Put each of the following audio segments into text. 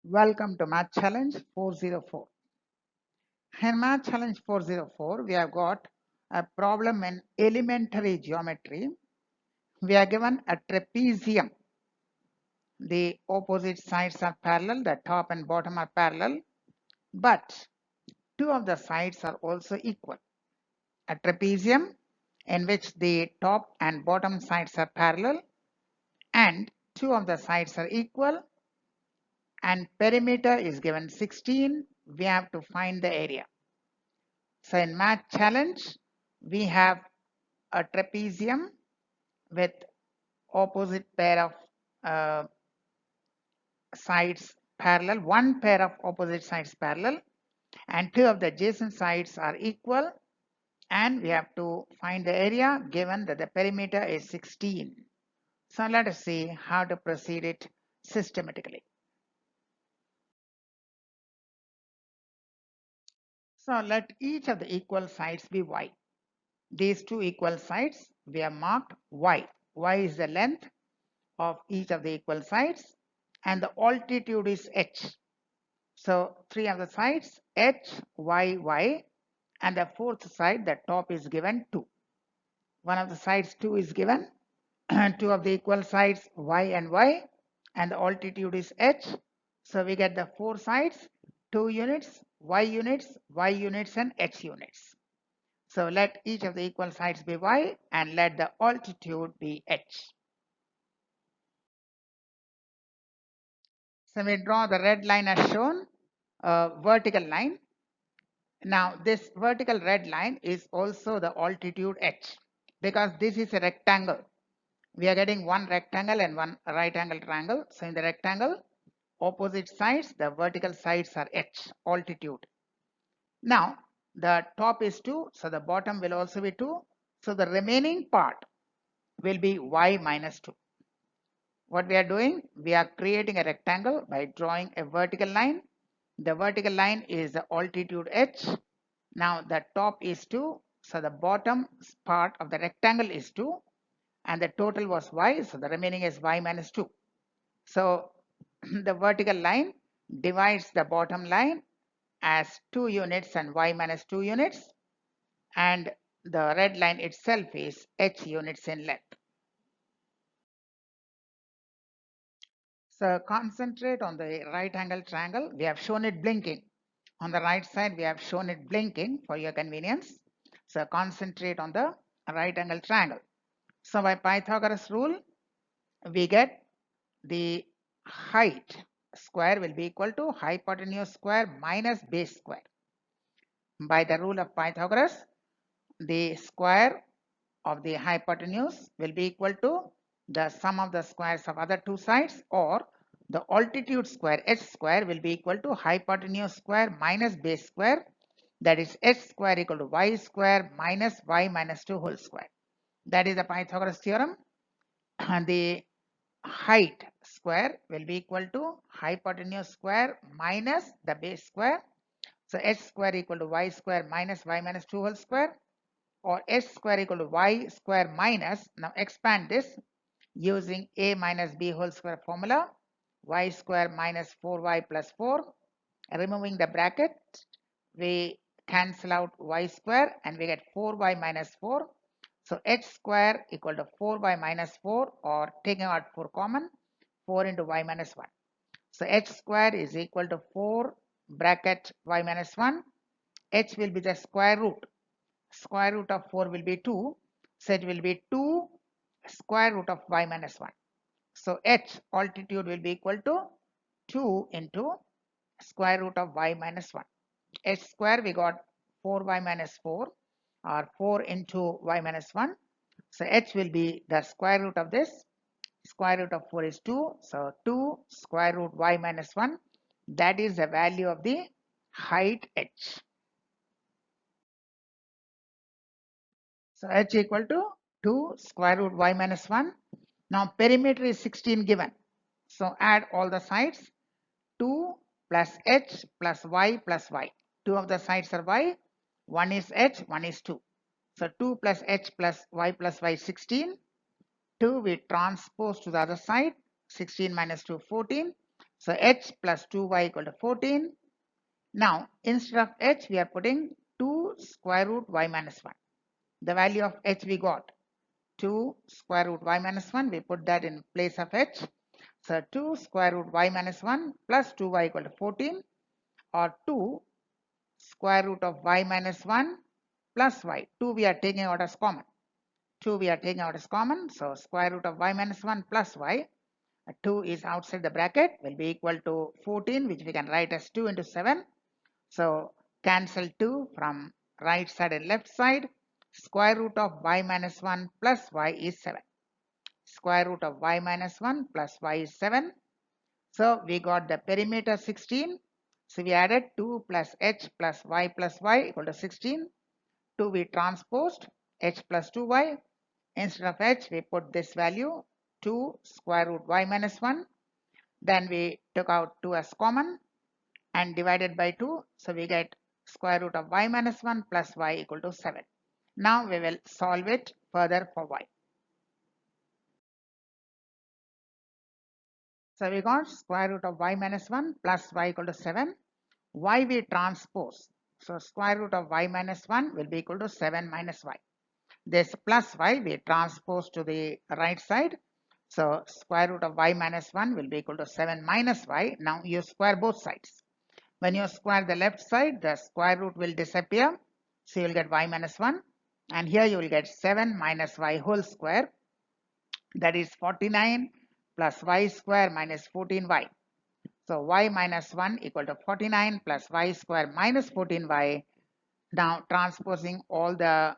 Welcome to Math Challenge 404. In Math Challenge 404, we have got a problem in elementary geometry. We are given a trapezium. The opposite sides are parallel, the top and bottom are parallel, but two of the sides are also equal. A trapezium in which the top and bottom sides are parallel and two of the sides are equal, and perimeter is given 16. We have to find the area. So in Math Challenge, we have a trapezium with opposite pair of sides parallel, one pair of opposite sides parallel, and two of the adjacent sides are equal, and we have to find the area given that the perimeter is 16. So let us see how to proceed it systematically. So let each of the equal sides be y. These two equal sides we have marked y. Y is the length of each of the equal sides and the altitude is h. So three of the sides h, y, y, and the fourth side, the top, is given 2. One of the sides 2 is given, two of the equal sides y, and the altitude is h. So we get the four sides 2 units, y units, y units, and h units. So let each of the equal sides be y and let the altitude be h. So we draw the red line as shown, a vertical line. Now this vertical red line is also the altitude h because this is a rectangle. We are getting one rectangle and one right angle triangle. So in the rectangle, opposite sides, the vertical sides are h, altitude. Now the top is 2, so the bottom will also be 2. So the remaining part will be y minus 2. What we are doing, we are creating a rectangle by drawing a vertical line. The vertical line is the altitude h. Now the top is 2, so the bottom part of the rectangle is 2, and the total was y, so the remaining is y minus 2. So the vertical line divides the bottom line as 2 units and y minus 2 units, and the red line itself is h units in length. So concentrate on the right angle triangle. We have shown it blinking. On the right side, we have shown it blinking for your convenience. So concentrate on the right angle triangle. So by Pythagoras rule, we get the height square will be equal to hypotenuse square minus base square. By the rule of Pythagoras, the square of the hypotenuse will be equal to the sum of the squares of other two sides, or the altitude square h square will be equal to hypotenuse square minus base square, that is h square equal to y square minus y minus 2 whole square. That is the Pythagoras theorem. And the height square will be equal to hypotenuse square minus the base square. So h square equal to y square minus y minus 2 whole square, or h square equal to y square minus, now expand this using a minus b whole square formula, y square minus 4y plus 4. Removing the bracket, we cancel out y square and we get 4y minus 4. So h square equal to 4y minus 4, or taking out 4 common, 4 into y minus 1. So h square is equal to 4 bracket y minus 1. H will be the square root. Square root of 4 will be 2. So it will be 2 square root of y minus 1. So h altitude will be equal to 2 into square root of y minus 1. H square we got 4y minus 4, or 4 into y minus 1. So h will be the square root of this. Square root of 4 is 2. So 2 square root y minus 1. That is the value of the height h. So h equal to 2 square root y minus 1. Now perimeter is 16 given. So add all the sides. 2 plus h plus y plus y. Two of the sides are y. One is h, one is 2. So 2 plus h plus y 16. 2 we transpose to the other side. 16 minus 2, 14. So h plus 2y equal to 14. Now instead of h we are putting 2 square root y minus 1. The value of h we got 2 square root y minus 1. We put that in place of h. So 2 square root y minus 1 plus 2y equal to 14, or 2 square root of y minus 1 plus y. 2 we are taking out as common. 2 we are taking out as common. So square root of y minus 1 plus y. 2 is outside the bracket, will be equal to 14, which we can write as 2 into 7. So cancel 2 from right side and left side. Square root of y minus 1 plus y is 7. Square root of y minus 1 plus y is 7. So we got the perimeter 16. So we added 2 plus h plus y equal to 16. 2 we transposed h plus 2y. Instead of h we put this value 2 square root y minus 1. Then we took out 2 as common and divided by 2. So we get square root of y minus 1 plus y equal to 7. Now we will solve it further for y. So we got square root of y minus 1 plus y equal to 7. Y we transpose. So square root of y minus 1 will be equal to 7 minus y. This plus y we transpose to the right side. So square root of y minus 1 will be equal to 7 minus y. Now you square both sides. When you square the left side, the square root will disappear. So you will get y minus 1. And here you will get 7 minus y whole square. That is 49 plus y square minus 14y. So y minus 1 equal to 49 plus y square minus 14y. Now transposing all the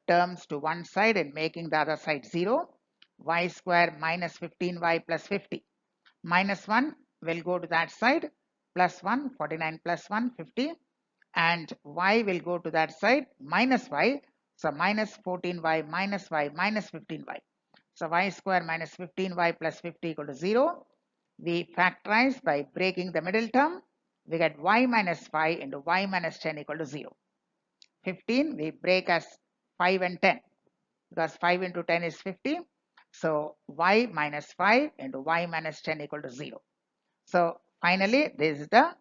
terms to one side and making the other side 0. Y square minus 15y plus 50. Minus 1 will go to that side. Plus 1, 49 plus 1, 50. And y will go to that side. Minus y. So minus 14y minus y minus 15y. So y square minus 15y plus 50 equal to 0. We factorize by breaking the middle term. We get y minus 5 into y minus 10 equal to 0. 15 we break as 5 and 10 because 5 into 10 is 50. So y minus 5 into y minus 10 equal to 0. So finally this is the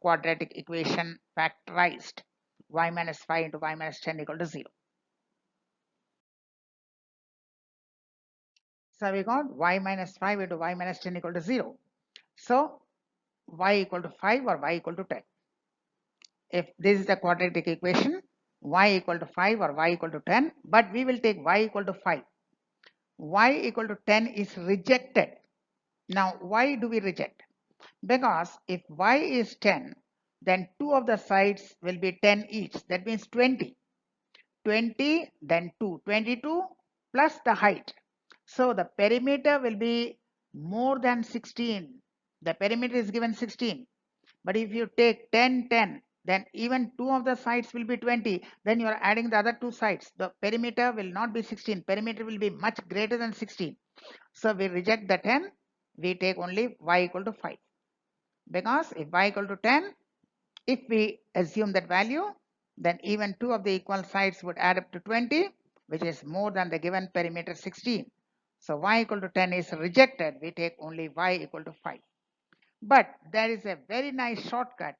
quadratic equation factorized. Y minus 5 into y minus 10 equal to 0. So we got y minus 5 into y minus 10 equal to 0. So y equal to 5 or y equal to 10. If this is the quadratic equation, y equal to 5 or y equal to 10, but we will take y equal to 5. Y equal to 10 is rejected. Now why do we reject? Because if y is 10, then two of the sides will be 10 each. That means 20. 20, then 2. 22 plus the height. So the perimeter will be more than 16. The perimeter is given 16. But if you take 10, 10, then even two of the sides will be 20. Then you are adding the other two sides. The perimeter will not be 16. Perimeter will be much greater than 16. So we reject the 10. We take only y equal to 5. Because if y equal to 10, if we assume that value, then even two of the equal sides would add up to 20, which is more than the given perimeter 16. So y equal to 10 is rejected. We take only y equal to 5. But there is a very nice shortcut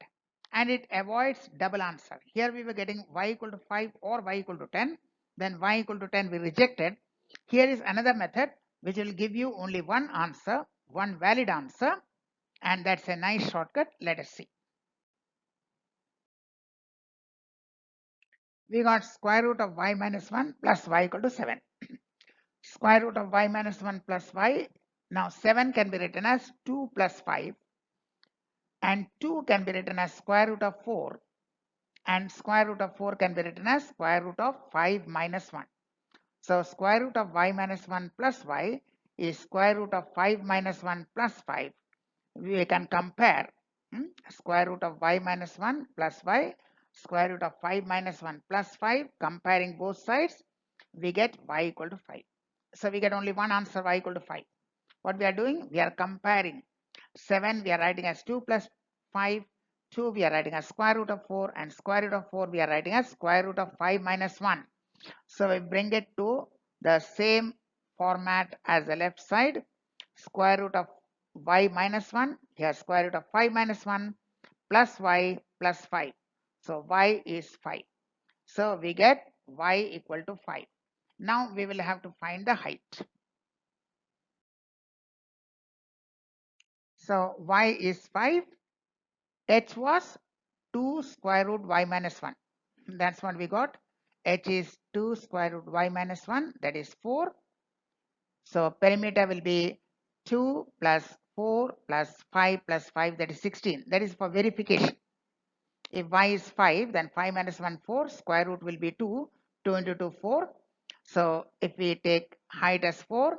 and it avoids double answer. Here we were getting y equal to 5 or y equal to 10. Then y equal to 10 we rejected. Here is another method which will give you only one answer, one valid answer. And that's a nice shortcut. Let us see. We got square root of y minus 1 plus y equal to 7. Square root of y minus 1 plus y. Now 7 can be written as 2 plus 5. And 2 can be written as square root of 4. And square root of 4 can be written as square root of 5 minus 1. So square root of y minus 1 plus y is square root of 5 minus 1 plus 5. We can compare square root of y minus 1 plus y, square root of 5 minus 1 plus 5. Comparing both sides, we get y equal to 5. So we get only one answer, y equal to 5. What we are doing? We are comparing. 7 we are writing as 2 plus 5. 2 we are writing as square root of 4, and square root of 4 we are writing as square root of 5 minus 1. So we bring it to the same format as the left side. Square root of y minus 1, here square root of 5 minus 1 plus y plus 5. So y is 5. So we get y equal to 5. Now we will have to find the height. So y is 5. H was 2 square root y minus 1. That's what we got. H is 2 square root y minus 1, that is 4. So perimeter will be 2 plus 4 plus 5 plus 5, that is 16. That is for verification. If y is 5, then 5 minus 1, 4. Square root will be 2. 2 into 2, 4. So if we take height as 4,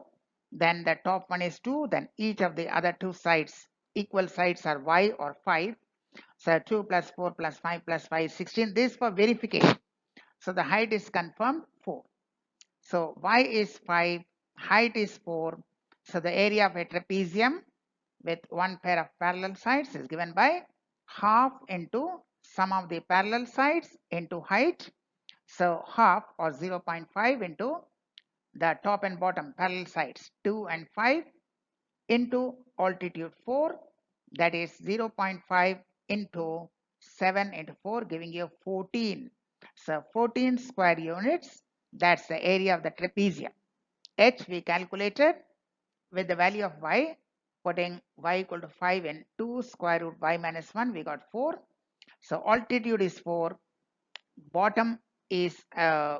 then the top one is 2. Then each of the other two sides, equal sides are y or 5. So 2 plus 4 plus 5 plus 5 is 16. This is for verification. So the height is confirmed 4. So y is 5, height is 4. So the area of a trapezium with one pair of parallel sides is given by half into sum of the parallel sides into height. So half or 0.5 into the top and bottom parallel sides 2 and 5 into altitude 4, that is 0.5 into 7 into 4, giving you 14. So 14 square units, that's the area of the trapezium. H we calculated with the value of y, putting y equal to 5 in 2 square root y minus 1, we got 4. So altitude is 4, bottom is 5,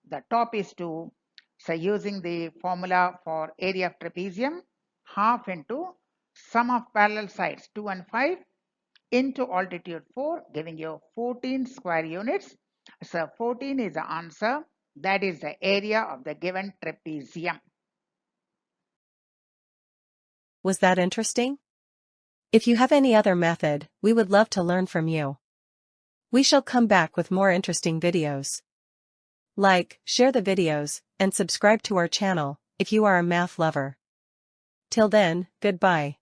the top is 2. So using the formula for area of trapezium, half into sum of parallel sides 2 and 5 into altitude 4, giving you 14 square units. So 14 is the answer. That is the area of the given trapezium. Was that interesting? If you have any other method, we would love to learn from you. We shall come back with more interesting videos. Like, share the videos, and subscribe to our channel if you are a math lover. Till then, goodbye.